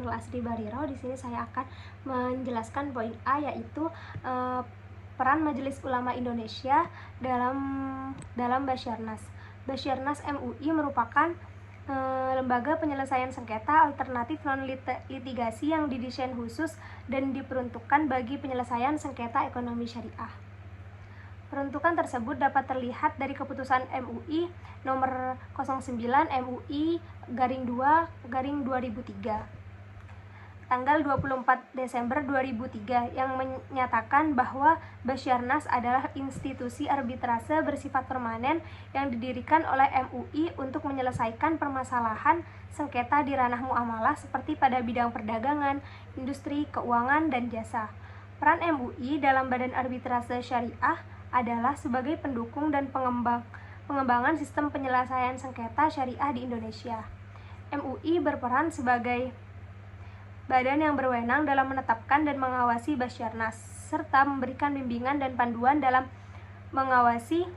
Nurul Asri Bariro. Di sini saya akan menjelaskan poin A, yaitu peran Majelis Ulama Indonesia dalam Basyarnas. Basyarnas MUI merupakan lembaga penyelesaian sengketa alternatif non-litigasi yang didesain khusus dan diperuntukkan bagi penyelesaian sengketa ekonomi syariah. Peruntukan tersebut dapat terlihat dari keputusan MUI nomor 09 MUI-2/2003 tanggal 24 Desember 2003 yang menyatakan bahwa Basyarnas adalah institusi arbitrase bersifat permanen yang didirikan oleh MUI untuk menyelesaikan permasalahan sengketa di ranah muamalah seperti pada bidang perdagangan, industri, keuangan, dan jasa. Peran MUI dalam Badan Arbitrase Syariah adalah sebagai pendukung dan pengembangan sistem penyelesaian sengketa syariah di Indonesia. MUI berperan sebagai badan yang berwenang dalam menetapkan dan mengawasi Basyarnas, serta memberikan bimbingan dan panduan dalam mengawasi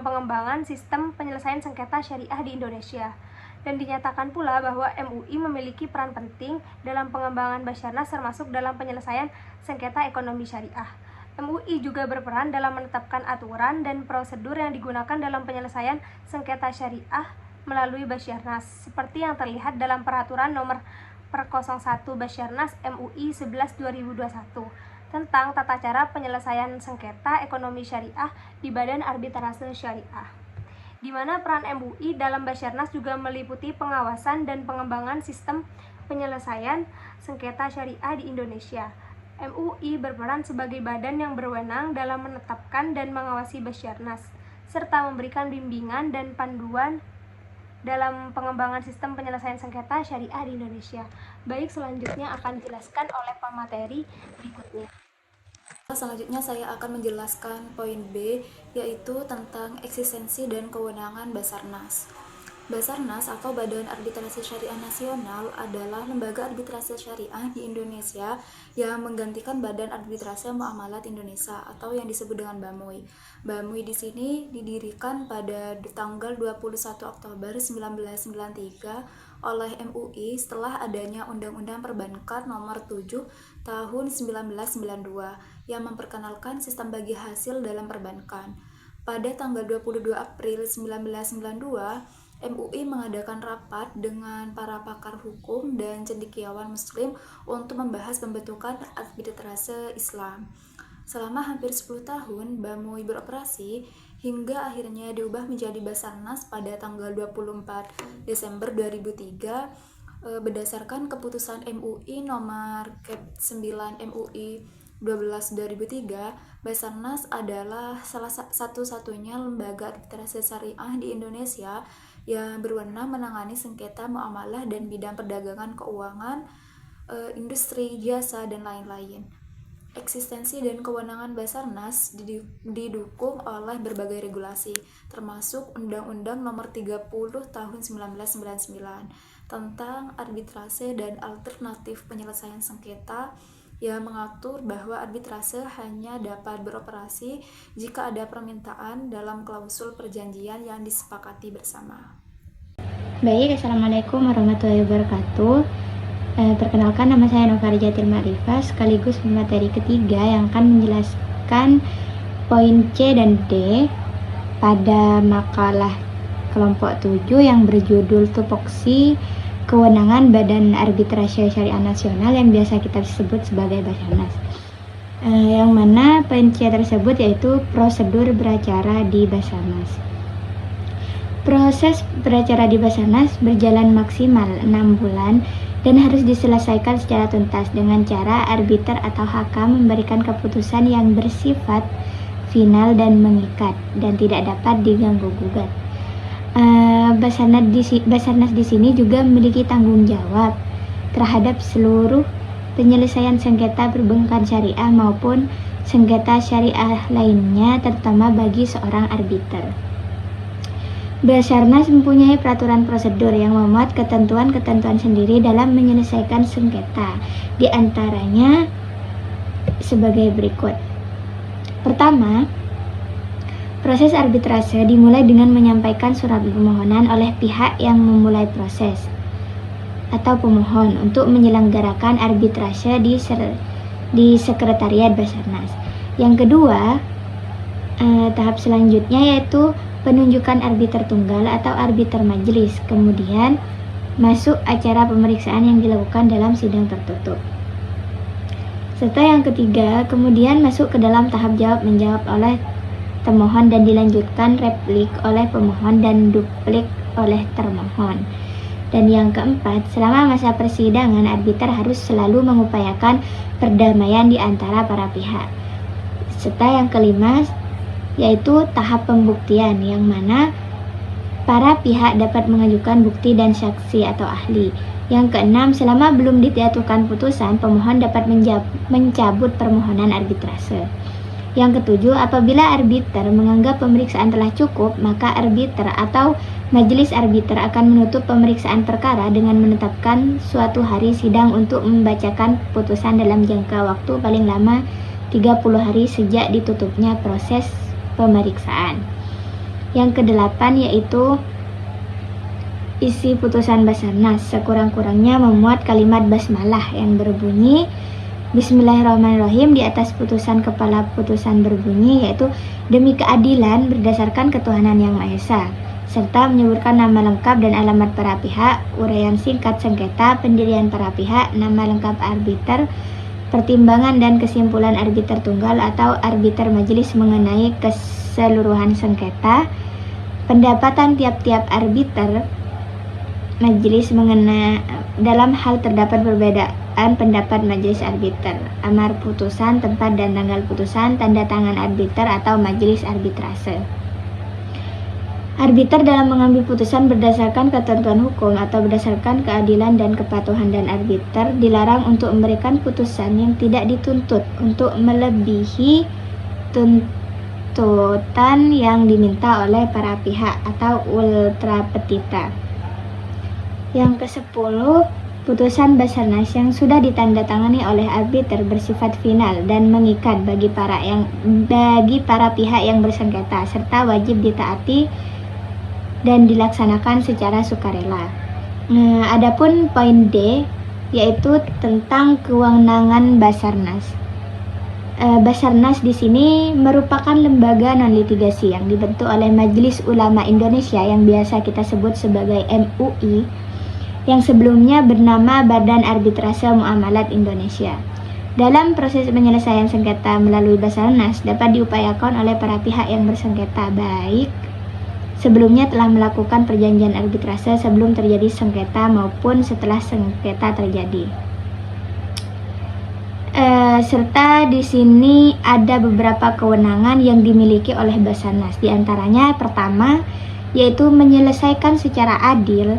pengembangan sistem penyelesaian sengketa syariah di Indonesia. Dan dinyatakan pula bahwa MUI memiliki peran penting dalam pengembangan Basyarnas termasuk dalam penyelesaian sengketa ekonomi syariah. MUI juga berperan dalam menetapkan aturan dan prosedur yang digunakan dalam penyelesaian sengketa syariah melalui Basyarnas, seperti yang terlihat dalam Peraturan Nomor 01 Basyarnas MUI 11/2021 tentang tata cara penyelesaian sengketa ekonomi syariah di Badan Arbitrase Syariah, di mana peran MUI dalam Basyarnas juga meliputi pengawasan dan pengembangan sistem penyelesaian sengketa syariah di Indonesia. MUI berperan sebagai badan yang berwenang dalam menetapkan dan mengawasi Basyarnas, serta memberikan bimbingan dan panduan dalam pengembangan sistem penyelesaian sengketa syariah di Indonesia. Baik, selanjutnya akan dijelaskan oleh pemateri berikutnya. Selanjutnya saya akan menjelaskan poin B, yaitu tentang eksistensi dan kewenangan Basarnas. Basarnas atau Badan Arbitrase Syariah Nasional adalah lembaga arbitrase syariah di Indonesia yang menggantikan Badan Arbitrase Muamalat Indonesia atau yang disebut dengan BAMUI. BAMUI di sini didirikan pada tanggal 21 Oktober 1993 oleh MUI setelah adanya Undang-Undang Perbankan Nomor 7 Tahun 1992 yang memperkenalkan sistem bagi hasil dalam perbankan. Pada tanggal 22 April 1992, MUI mengadakan rapat dengan para pakar hukum dan cendekiawan muslim untuk membahas pembentukan arbitrase Islam. Selama hampir 10 tahun, BAMUI beroperasi hingga akhirnya diubah menjadi Basarnas pada tanggal 24 Desember 2003 berdasarkan keputusan MUI nomor 9 MUI 12/2003. Basarnas adalah salah satu-satunya lembaga arbitrase syariah di Indonesia yang berwenang menangani sengketa muamalah dan bidang perdagangan, keuangan, industri, jasa, dan lain-lain. Eksistensi dan kewenangan Basarnas didukung oleh berbagai regulasi, termasuk Undang-Undang Nomor 30 Tahun 1999 tentang arbitrase dan alternatif penyelesaian sengketa, yang mengatur bahwa arbitrase hanya dapat beroperasi jika ada permintaan dalam klausul perjanjian yang disepakati bersama. Baik, Assalamualaikum warahmatullahi wabarakatuh. Perkenalkan, nama saya Novarijatil Ma'rifah, sekaligus pemateri ketiga yang akan menjelaskan poin C dan D pada makalah kelompok 7 yang berjudul Tupoksi Kewenangan Badan Arbitrase Syariah Nasional yang biasa kita sebut sebagai Basarnas. Yang mana poin C tersebut yaitu prosedur beracara di Basarnas. Proses beracara di Basarnas berjalan maksimal 6 bulan dan harus diselesaikan secara tuntas dengan cara arbiter atau hakam memberikan keputusan yang bersifat final dan mengikat dan tidak dapat diganggu-gugat. Basarnas di sini juga memiliki tanggung jawab terhadap seluruh penyelesaian sengketa perbankan syariah maupun sengketa syariah lainnya, terutama bagi seorang arbiter. Basarnas mempunyai peraturan prosedur yang memuat ketentuan-ketentuan sendiri dalam menyelesaikan sengketa, di antaranya sebagai berikut. Pertama, Proses arbitrase dimulai dengan menyampaikan surat permohonan oleh pihak yang memulai proses atau pemohon untuk menyelenggarakan arbitrase di Sekretariat Basarnas. Yang kedua, tahap selanjutnya yaitu penunjukan arbiter tunggal atau arbiter majelis. Kemudian masuk acara pemeriksaan yang dilakukan dalam sidang tertutup. Serta yang ketiga, kemudian masuk ke dalam tahap jawab-menjawab oleh termohon dan dilanjutkan replik oleh pemohon dan duplik oleh termohon. Dan yang keempat, selama masa persidangan, arbiter harus selalu mengupayakan perdamaian di antara para pihak. Serta yang kelima, yaitu tahap pembuktian, yang mana para pihak dapat mengajukan bukti dan saksi atau ahli. Yang keenam, selama belum dijatuhkan putusan, pemohon dapat mencabut permohonan arbitrase. Yang ketujuh, apabila arbiter menganggap pemeriksaan telah cukup, maka arbiter atau majelis arbiter akan menutup pemeriksaan perkara dengan menetapkan suatu hari sidang untuk membacakan putusan dalam jangka waktu paling lama 30 hari sejak ditutupnya proses pemeriksaan. Yang kedelapan yaitu isi putusan Basarnas, sekurang-kurangnya memuat kalimat basmalah yang berbunyi Bismillahirrahmanirrahim. Di atas putusan kepala putusan berbunyi yaitu demi keadilan berdasarkan ketuhanan yang Maha Esa, serta menyebutkan nama lengkap dan alamat para pihak, uraian singkat sengketa, pendirian para pihak, nama lengkap arbiter, pertimbangan dan kesimpulan arbiter tunggal atau arbiter majelis mengenai keseluruhan sengketa, pendapatan tiap-tiap arbiter majelis mengenai dalam hal terdapat perbedaan pendapat majelis arbiter, amar putusan, tempat dan tanggal putusan, tanda tangan arbiter atau majelis arbitrase. Arbiter dalam mengambil putusan berdasarkan ketentuan hukum atau berdasarkan keadilan dan kepatuhan, dan arbiter dilarang untuk memberikan putusan yang tidak dituntut untuk melebihi tuntutan yang diminta oleh para pihak atau ultra petita. Yang ke-10, putusan Basarnas yang sudah ditandatangani oleh arbiter bersifat final dan mengikat bagi para pihak yang bersengketa, serta wajib ditaati dan dilaksanakan secara sukarela. Adapun poin D yaitu tentang kewenangan Basarnas. Basarnas di sini merupakan lembaga non-litigasi yang dibentuk oleh Majelis Ulama Indonesia yang biasa kita sebut sebagai MUI, yang sebelumnya bernama Badan Arbitrase Muamalat Indonesia. Dalam proses penyelesaian sengketa melalui Basarnas dapat diupayakan oleh para pihak yang bersengketa, baik sebelumnya telah melakukan perjanjian arbitrase sebelum terjadi sengketa maupun setelah sengketa terjadi. Serta di sini ada beberapa kewenangan yang dimiliki oleh Basarnas. Di antaranya pertama yaitu menyelesaikan secara adil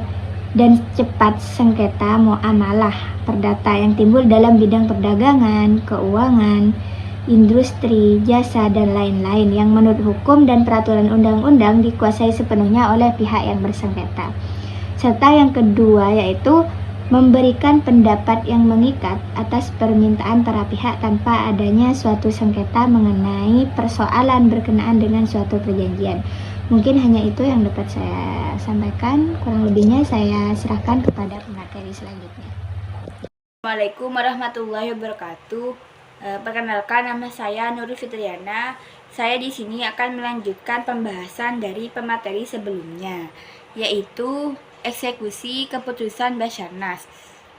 dan cepat sengketa muamalah perdata yang timbul dalam bidang perdagangan, keuangan, industri, jasa, dan lain-lain yang menurut hukum dan peraturan undang-undang dikuasai sepenuhnya oleh pihak yang bersengketa. Serta yang kedua yaitu memberikan pendapat yang mengikat atas permintaan para pihak tanpa adanya suatu sengketa mengenai persoalan berkenaan dengan suatu perjanjian. Mungkin hanya itu yang dapat saya sampaikan, kurang lebihnya saya serahkan kepada pemateri selanjutnya. Assalamualaikum warahmatullahi wabarakatuh. Perkenalkan, nama saya Nurul Fitriana. Saya di sini akan melanjutkan pembahasan dari pemateri sebelumnya, yaitu eksekusi keputusan Basarnas.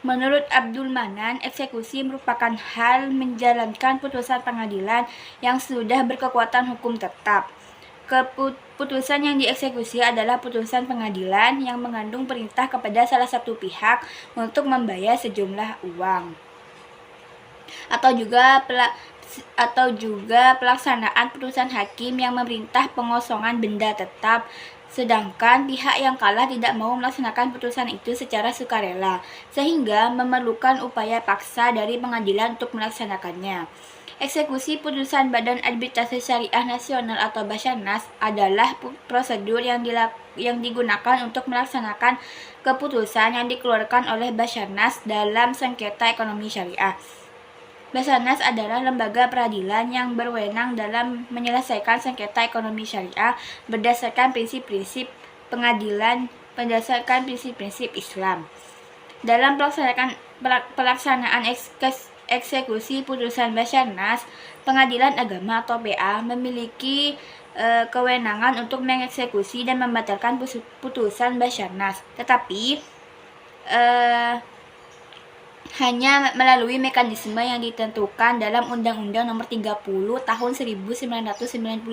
Menurut Abdul Manan, eksekusi merupakan hal menjalankan putusan pengadilan yang sudah berkekuatan hukum tetap. Keputusan yang dieksekusi adalah putusan pengadilan yang mengandung perintah kepada salah satu pihak untuk membayar sejumlah uang, atau juga pelaksanaan putusan hakim yang memerintah pengosongan benda tetap, sedangkan pihak yang kalah tidak mau melaksanakan putusan itu secara sukarela, sehingga memerlukan upaya paksa dari pengadilan untuk melaksanakannya. Eksekusi putusan Badan Arbitrase Syariah Nasional atau Basarnas adalah prosedur yang digunakan untuk melaksanakan keputusan yang dikeluarkan oleh Basarnas dalam sengketa ekonomi syariah. Basarnas adalah lembaga peradilan yang berwenang dalam menyelesaikan sengketa ekonomi syariah berdasarkan prinsip-prinsip pengadilan Islam. Dalam pelaksanaan eksekusi putusan Basarnas, Pengadilan Agama atau PA memiliki kewenangan untuk mengeksekusi dan membatalkan putusan Basarnas, tetapi hanya melalui mekanisme yang ditentukan dalam Undang-Undang Nomor 30 Tahun 1999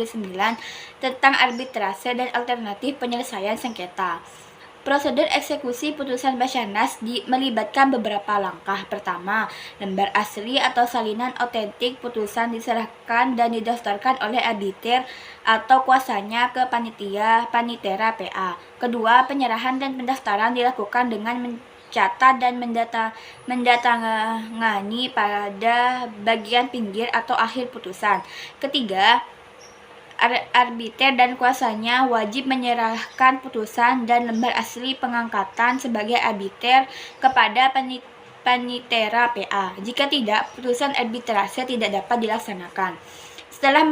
tentang arbitrase dan alternatif penyelesaian sengketa. Prosedur eksekusi putusan Basarnas melibatkan beberapa langkah. Pertama, lembar asli atau salinan otentik putusan diserahkan dan didaftarkan oleh arbiter atau kuasanya ke panitera PA. Kedua, penyerahan dan pendaftaran dilakukan dengan mencatat dan mendatangani pada bagian pinggir atau akhir putusan. Ketiga, arbiter dan kuasanya wajib menyerahkan putusan dan lembar asli pengangkatan sebagai arbiter kepada panitera PA. Jika tidak, putusan arbitrase tidak dapat dilaksanakan. Setelah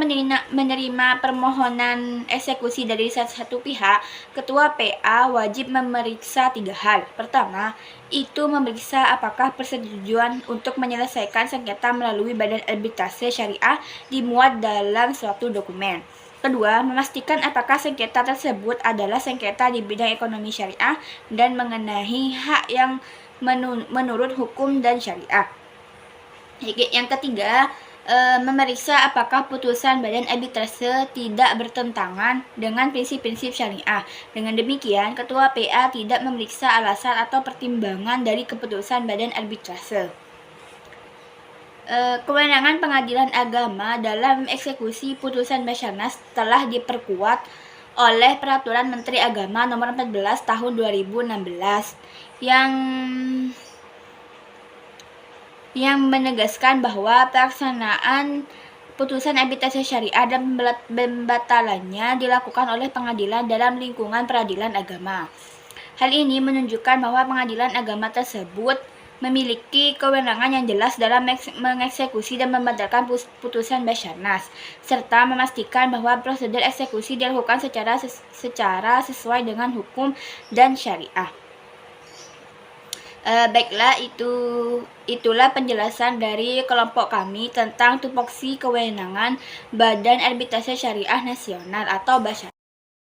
menerima permohonan eksekusi dari satu pihak, ketua PA wajib memeriksa 3 hal. Pertama, itu memeriksa apakah persetujuan untuk menyelesaikan sengketa melalui badan arbitrase syariah dimuat dalam suatu dokumen. Kedua, memastikan apakah sengketa tersebut adalah sengketa di bidang ekonomi syariah dan mengenai hak yang menurut hukum dan syariah. Yang ketiga, memeriksa apakah putusan badan arbitrase tidak bertentangan dengan prinsip-prinsip syariah. Dengan demikian, ketua PA tidak memeriksa alasan atau pertimbangan dari keputusan badan arbitrase. Kewenangan Pengadilan Agama dalam eksekusi putusan Basarnas telah diperkuat oleh Peraturan Menteri Agama Nomor 14 Tahun 2016 yang menegaskan bahwa pelaksanaan putusan arbitrase syariah dan pembatalannya dilakukan oleh pengadilan dalam lingkungan peradilan agama. Hal ini menunjukkan bahwa pengadilan agama tersebut memiliki kewenangan yang jelas dalam mengeksekusi dan membatalkan putusan Basarnas, serta memastikan bahwa prosedur eksekusi dilakukan secara sesuai dengan hukum dan syariah. Baiklah, itulah penjelasan dari kelompok kami tentang tupoksi kewenangan Badan Arbitrase Syariah Nasional atau Basarnas.